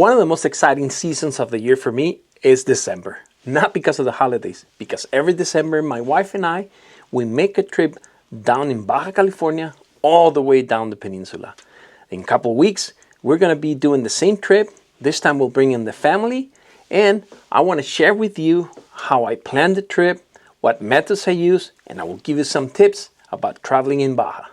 One of the most exciting seasons of the year for me is December. Not because of the holidays, because every December, my wife and I, we make a trip down in Baja California, all the way down the peninsula. In a couple of weeks, we're going to be doing the same trip. This time we'll bring in the family, and I want to share with you how I planned the trip, what methods I use, and I will give you some tips about traveling in Baja.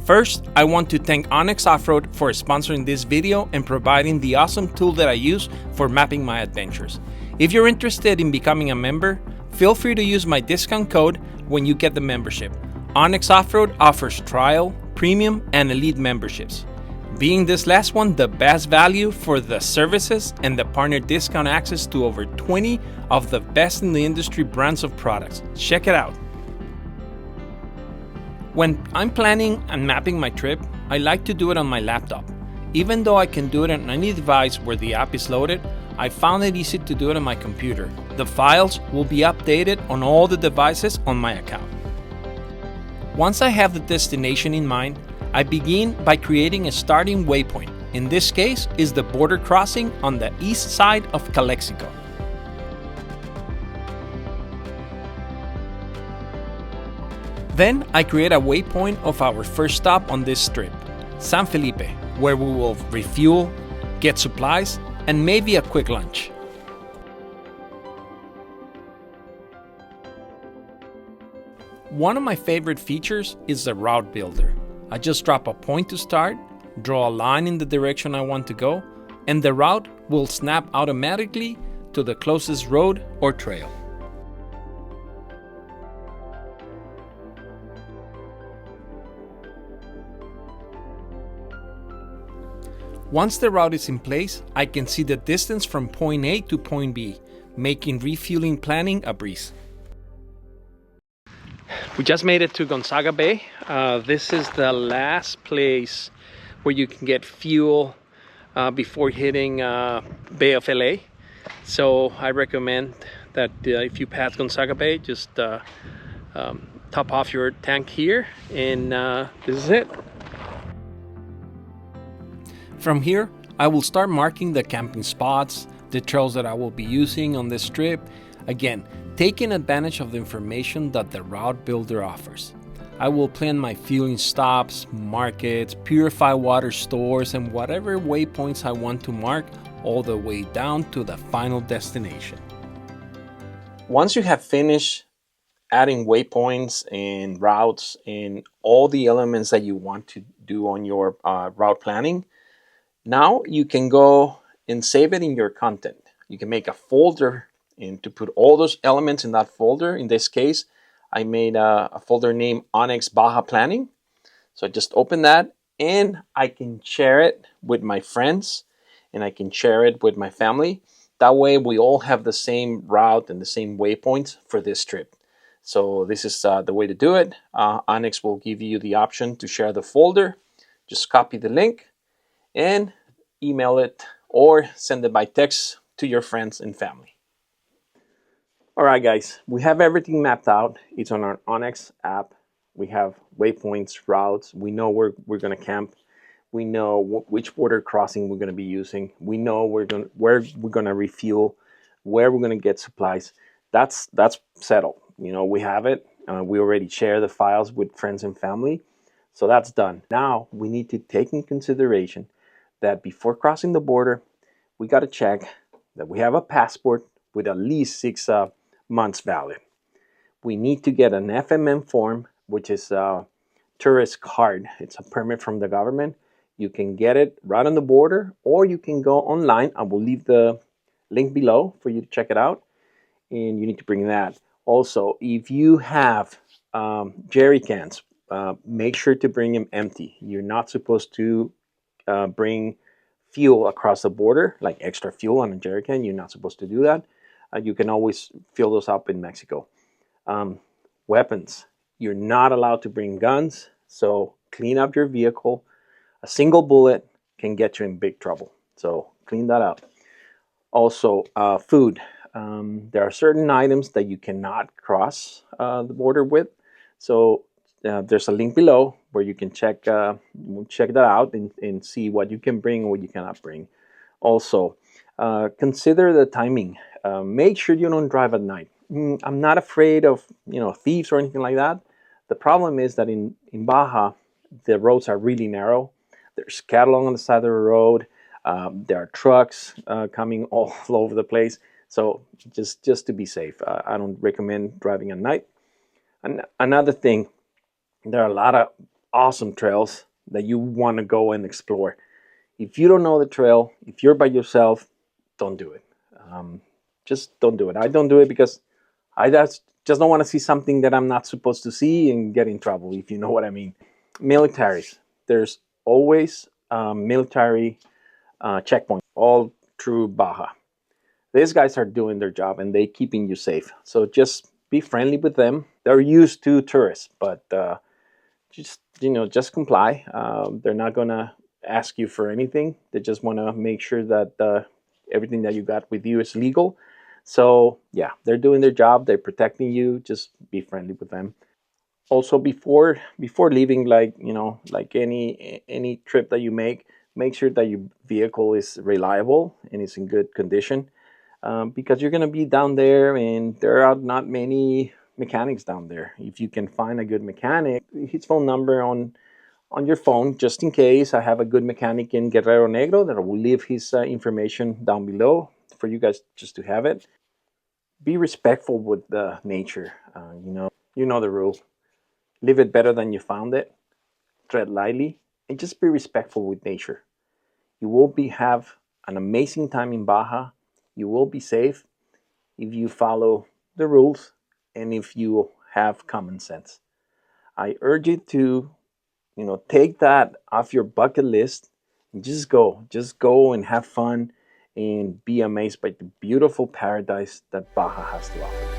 First, I want to thank onX Offroad for sponsoring this video and providing the awesome tool that I use for mapping my adventures. If you're interested in becoming a member, feel free to use my discount code when you get the membership. onX Offroad offers trial, premium, and elite memberships. Being this last one the best value for the services and the partner discount access to over 20 of the best in the industry brands of products. Check it out. When I'm planning and mapping my trip, I like to do it on my laptop. Even though I can do it on any device where the app is loaded, I found it easy to do it on my computer. The files will be updated on all the devices on my account. Once I have the destination in mind, I begin by creating a starting waypoint. In this case, is the border crossing on the east side of Calexico. Then I create a waypoint of our first stop on this trip, San Felipe, where we will refuel, get supplies, and maybe a quick lunch. One of my favorite features is the route builder. I just drop a point to start, draw a line in the direction I want to go, and the route will snap automatically to the closest road or trail. Once the route is in place, I can see the distance from point A to point B, making refueling planning a breeze. We just made it to Gonzaga Bay. This is the last place where you can get fuel before hitting Bay of LA. So I recommend that if you pass Gonzaga Bay, just top off your tank here, and this is it. From here, I will start marking the camping spots, the trails that I will be using on this trip. Again, taking advantage of the information that the route builder offers. I will plan my fueling stops, markets, purified water stores, and whatever waypoints I want to mark all the way down to the final destination. Once you have finished adding waypoints and routes and all the elements that you want to do on your route planning, now you can go and save it in your content. You can make a folder and to put all those elements in that folder. In this case, I made a folder named onX Baja Planning. So I just open that and I can share it with my friends and I can share it with my family. That way we all have the same route and the same waypoints for this trip. So this is the way to do it. onX will give you the option to share the folder. Just copy the link and email it or send it by text to your friends and family. All right, guys, we have everything mapped out. It's on our onX app. We have waypoints, routes. We know where we're going to camp. We know which border crossing we're going to be using. We know where we're going to refuel, where we're going to get supplies. That's settled. You know, we have it. We already share the files with friends and family. So that's done. Now we need to take in consideration that before crossing the border, we got to check that we have a passport with at least 6 months valid. We need to get an FMM form, which is a tourist card. It's a permit from the government. You can get it right on the border, or you can go online. I will leave the link below for you to check it out, and you need to bring that. Also, if you have jerry cans, make sure to bring them empty. You're not supposed to bring fuel across the border, like extra fuel on a jerry can. You're not supposed to do that. You can always fill those up in Mexico. Weapons. You're not allowed to bring guns, so clean up your vehicle. A single bullet can get you in big trouble, so clean that out. Also, food. There are certain items that you cannot cross the border with, so there's a link below where you can check that out and see what you can bring and what you cannot bring. Also, consider the timing. Make sure you don't drive at night. I'm not afraid of thieves or anything like that. The problem is that in Baja, the roads are really narrow. There's cattle on the side of the road. There are trucks coming all over the place. So just to be safe, I don't recommend driving at night. And another thing, there are a lot of awesome trails that you want to go and explore. If you don't know the trail, if you're by yourself, don't do it. Just don't do it. I don't do it because I just don't want to see something that I'm not supposed to see and get in trouble, if you know what I mean. Militaries. There's always military checkpoints all through Baja. These guys are doing their job and they keeping you safe. So just be friendly with them. They're used to tourists, but just comply. They're not gonna ask you for anything. They just want to make sure that everything that you got with you is legal. So yeah, they're doing their job. They're protecting you. Just be friendly with them. Also, before leaving, like any trip that you make sure that your vehicle is reliable and is in good condition, because you're gonna be down there and there are not many mechanics down there. If you can find a good mechanic, his phone number on your phone, just in case. I have a good mechanic in Guerrero Negro that will leave his information down below for you guys just to have it. Be respectful with the nature. You know the rule. Live it better than you found it. Tread lightly and just be respectful with nature. You will have an amazing time in Baja. You will be safe if you follow the rules and if you have common sense. I urge you to take that off your bucket list and just go and have fun and be amazed by the beautiful paradise that Baja has to offer.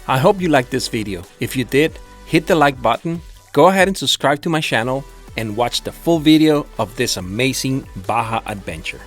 I hope you liked this video. If you did, hit the like button, go ahead and subscribe to my channel, and watch the full video of this amazing Baja adventure.